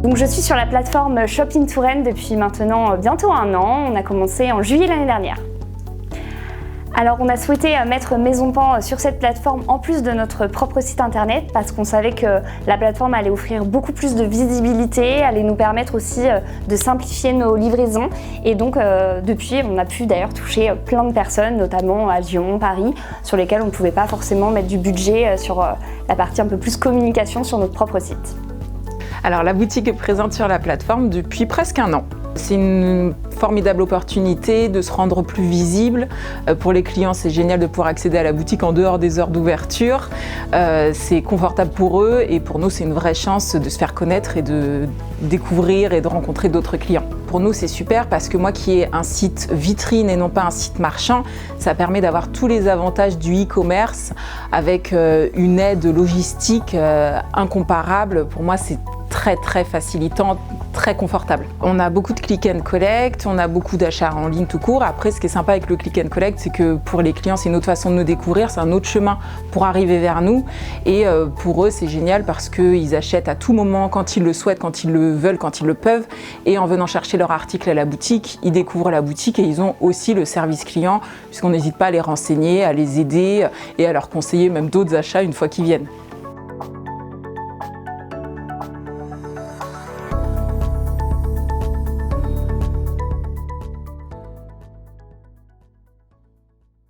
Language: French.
Donc je suis sur la plateforme Shopping Touraine depuis maintenant bientôt 1 an. On a commencé en juillet l'année dernière. Alors on a souhaité mettre Maison Pan sur cette plateforme en plus de notre propre site internet parce qu'on savait que la plateforme allait offrir beaucoup plus de visibilité, allait nous permettre aussi de simplifier nos livraisons et donc depuis on a pu d'ailleurs toucher plein de personnes, notamment à Lyon, Paris, sur lesquelles on ne pouvait pas forcément mettre du budget sur la partie un peu plus communication sur notre propre site. Alors la boutique est présente sur la plateforme depuis presque 1 an. C'est une formidable opportunité de se rendre plus visible. Pour les clients, c'est génial de pouvoir accéder à la boutique en dehors des heures d'ouverture. C'est confortable pour eux et pour nous, c'est une vraie chance de se faire connaître et de découvrir et de rencontrer d'autres clients. Pour nous, c'est super parce que moi qui ai un site vitrine et non pas un site marchand, ça permet d'avoir tous les avantages du e-commerce avec une aide logistique incomparable. Pour moi, c'est très facilitant, très confortable. On a beaucoup de click and collect, on a beaucoup d'achats en ligne tout court. Après, ce qui est sympa avec le click and collect, c'est que pour les clients, c'est une autre façon de nous découvrir, c'est un autre chemin pour arriver vers nous. Et pour eux, c'est génial parce qu'ils achètent à tout moment, quand ils le souhaitent, quand ils le veulent, quand ils le peuvent. Et en venant chercher leur article à la boutique, ils découvrent la boutique et ils ont aussi le service client, puisqu'on n'hésite pas à les renseigner, à les aider et à leur conseiller même d'autres achats une fois qu'ils viennent.